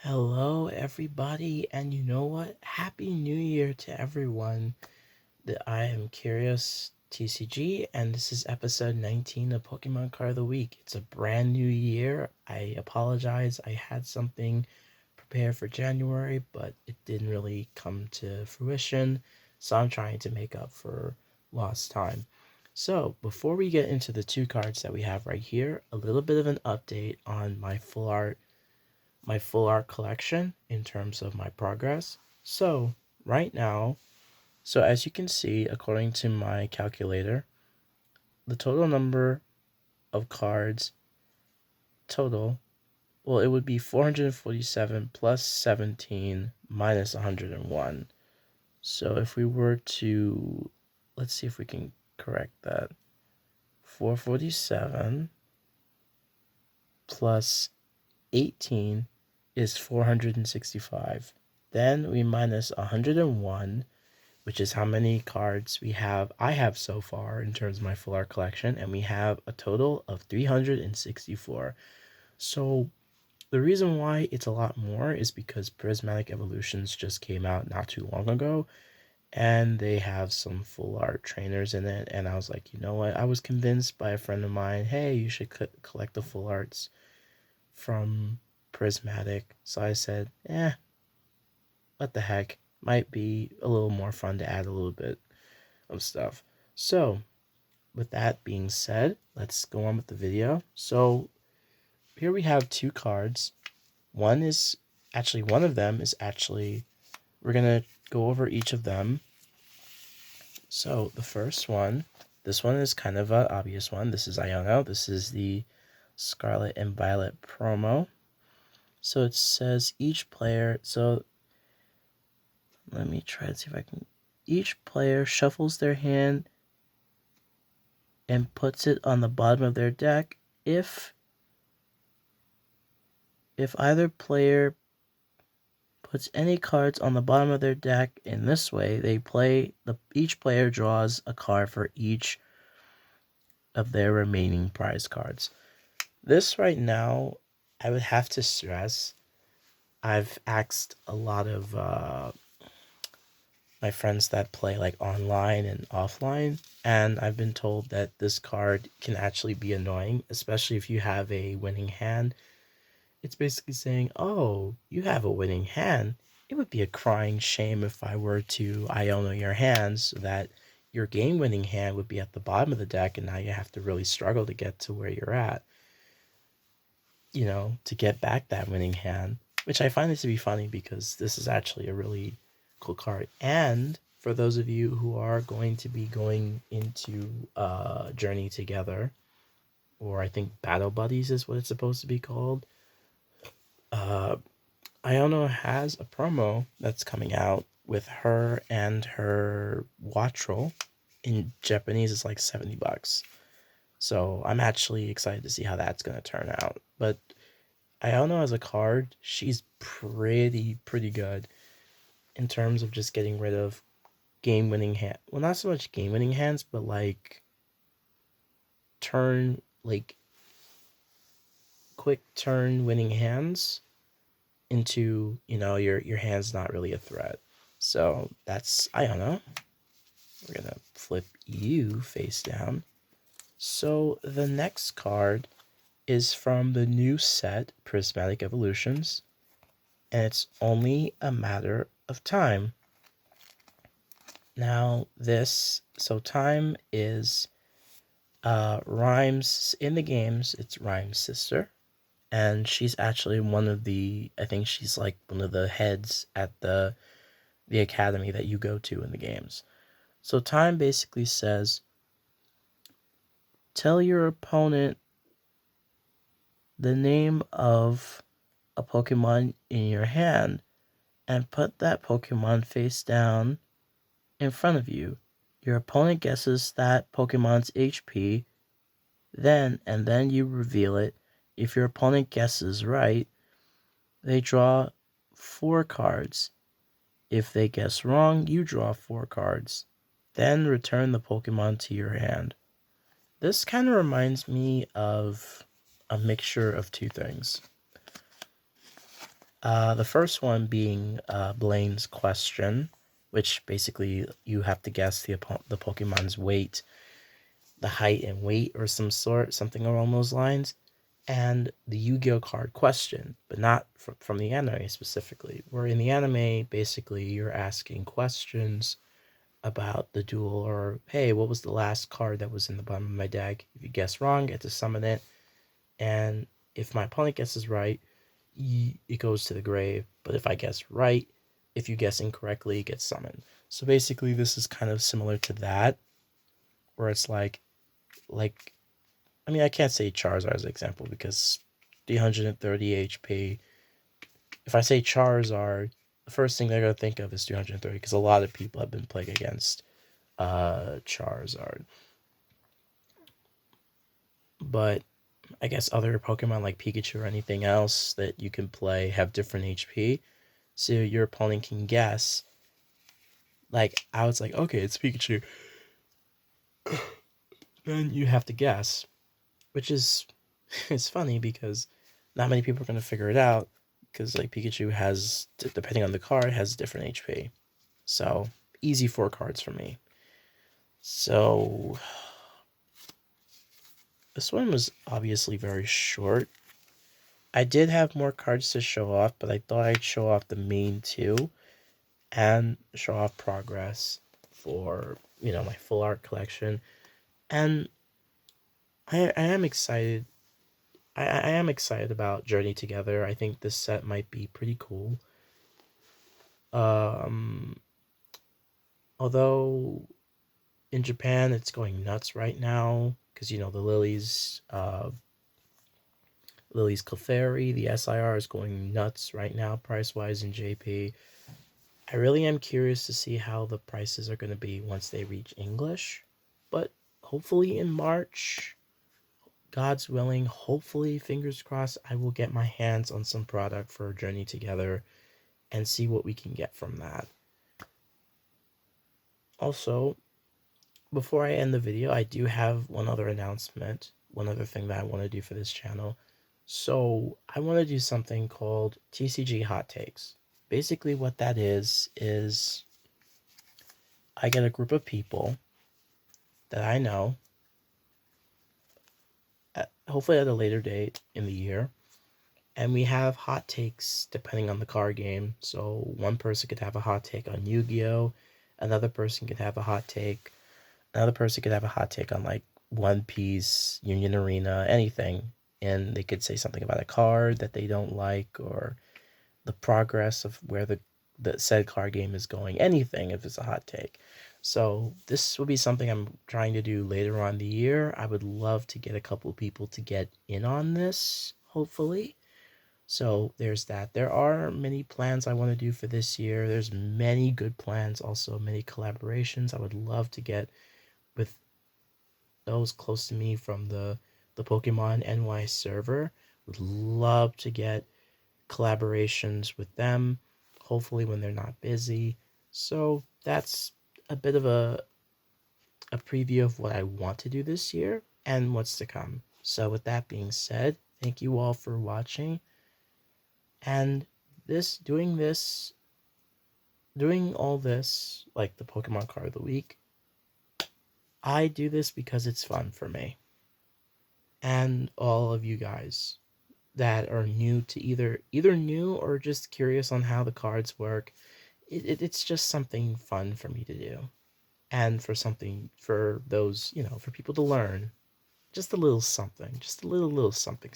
Hello, everybody, and you know what? Happy New Year to everyone. I am Curious TCG, and this is episode 19 of Pokemon Card of the Week. It's a brand new year. I apologize. I had something prepared for January, but it didn't really come to fruition, so I'm trying to make up for lost time. So, before we get into the two cards that we have right here, a little bit of an update on my full art collection in terms of my progress. So right now, as you can see, according to my calculator, the total number of cards total, well, it would be 447 plus 17 minus 101. So if we were to, let's see if we can correct that. 447 plus 18 is 465. Then we minus 101, which is how many cards I have so far in terms of my full art collection, and we have a total of 364. So the reason why it's a lot more is because Prismatic Evolutions just came out not too long ago, and they have some full art trainers in it, and I was like, you know what? I was convinced by a friend of mine, hey, you should collect the full arts from Prismatic. So I said, what the heck? Might be a little more fun to add a little bit of stuff. So, with that being said, let's go on with the video. So, here we have two cards. One of them is actually, we're going to go over each of them. So, the first one, this one is kind of an obvious one. This is Iono. This is the Scarlet and Violet promo. So, it says each player, so let me try to see if I can. Each player shuffles their hand and puts it on the bottom of their deck. If either player puts any cards on the bottom of their deck in this way, each player draws a card for each of their remaining prize cards. This right now, I would have to stress, I've asked a lot of my friends that play like online and offline, and I've been told that this card can actually be annoying, especially if you have a winning hand. It's basically saying, oh, you have a winning hand. It would be a crying shame if I were to Iono your hand so that your game winning hand would be at the bottom of the deck, and now you have to really struggle to get to where you're at, to get back that winning hand, which I find it to be funny because this is actually a really cool card. And for those of you who are going to be going into Journey together, or I think Battle Buddies is what it's supposed to be called, Iono has a promo that's coming out with her and her Wattrel. In Japanese, it's like $70. So I'm actually excited to see how that's going to turn out. But Iono as a card, she's pretty good in terms of just getting rid of game-winning hand. Well, not so much game-winning hands, but like quick turn winning hands into, your hand's not really a threat. So that's Iono. We're gonna flip you face down. So the next card is from the new set, Prismatic Evolutions, and it's Only a Matter of Time. Now Tyme is Rhyme's, in the games, it's Rhyme's sister, and she's actually I think she's like one of the heads at the academy that you go to in the games. So Tyme basically says, tell your opponent the name of a Pokemon in your hand and put that Pokemon face down in front of you. Your opponent guesses that Pokemon's HP, then you reveal it. If your opponent guesses right, they draw 4 cards. If they guess wrong, you draw 4 cards. Then return the Pokemon to your hand. This kind of reminds me of a mixture of two things. The first one being Blaine's question, which basically you have to guess the Pokemon's weight, the height and weight, or some sort, something along those lines. And the Yu-Gi-Oh card question, but not from the anime specifically. Where in the anime, basically, you're asking questions about the duel, or hey, what was the last card that was in the bottom of my deck? If you guess wrong, get to summon it, and if my opponent guesses right, it goes to the grave. But if I guess right, if you guess incorrectly, it gets summoned. So basically, this is kind of similar to that, where it's like, I mean, I can't say Charizard as an example because 330 HP. If I say Charizard, the first thing they're gonna think of is 330 because a lot of people have been playing against Charizard. But I guess other Pokemon like Pikachu or anything else that you can play have different HP, so your opponent can guess. Like I was like, okay, it's Pikachu. Then you have to guess, which is it's funny because not many people are gonna figure it out because like Pikachu has, depending on the card, has different HP. So easy 4 cards for me. So this one was obviously very short. I did have more cards to show off, but I thought I'd show off the main 2 and show off progress for, my full art collection. And I am excited. I am excited about Journey Together. I think this set might be pretty cool. Um, Although in Japan it's going nuts right now because the Lily's Clefairy, the SIR is going nuts right now price wise in JP. I really am curious to see how the prices are going to be once they reach English, but hopefully in March, God's willing, hopefully, fingers crossed, I will get my hands on some product for Journey Together and see what we can get from that. Also, before I end the video, I do have one other announcement, one other thing that I want to do for this channel. So I want to do something called TCG Hot Takes. Basically what that is I get a group of people that I know, hopefully at a later date in the year, and we have hot takes depending on the card game. So one person could have a hot take on Yu-Gi-Oh! Another person could have a hot take. Another person could have a hot take on like One Piece, Union Arena, anything. And they could say something about a card that they don't like, or the progress of where the said card game is going. Anything if it's a hot take. So this will be something I'm trying to do later on the year. I would love to get a couple people to get in on this, hopefully. So there's that. There are many plans I want to do for this year. There's many good plans, also many collaborations I would love to get with those close to me from the Pokemon NY server. Would love to get collaborations with them, hopefully when they're not busy. So that's a bit of a preview of what I want to do this year and what's to come. So with that being said, thank you all for watching. And doing all this, like the Pokemon card of the week, I do this because it's fun for me. And all of you guys that are new to either new or just curious on how the cards work, it's just something fun for me to do. And for those, for people to learn, just a little something, just a little something.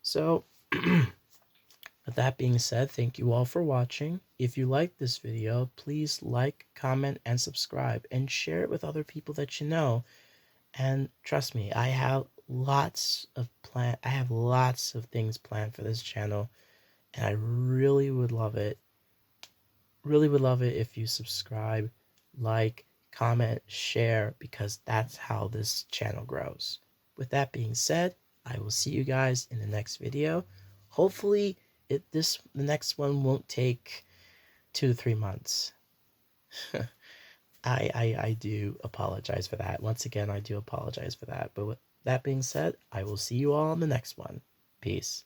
So with that being said, thank you all for watching. If you like this video, please like, comment, and subscribe, and share it with other people that you know. And trust me, I have lots of things planned for this channel, and I really would love it. Really would love it if you subscribe, like, comment, share, because that's how this channel grows. With that being said, I will see you guys in the next video. Hopefully, the next one won't take 2 to 3 months. I do apologize for that. Once again, I do apologize for that. But with that being said, I will see you all in the next one. Peace.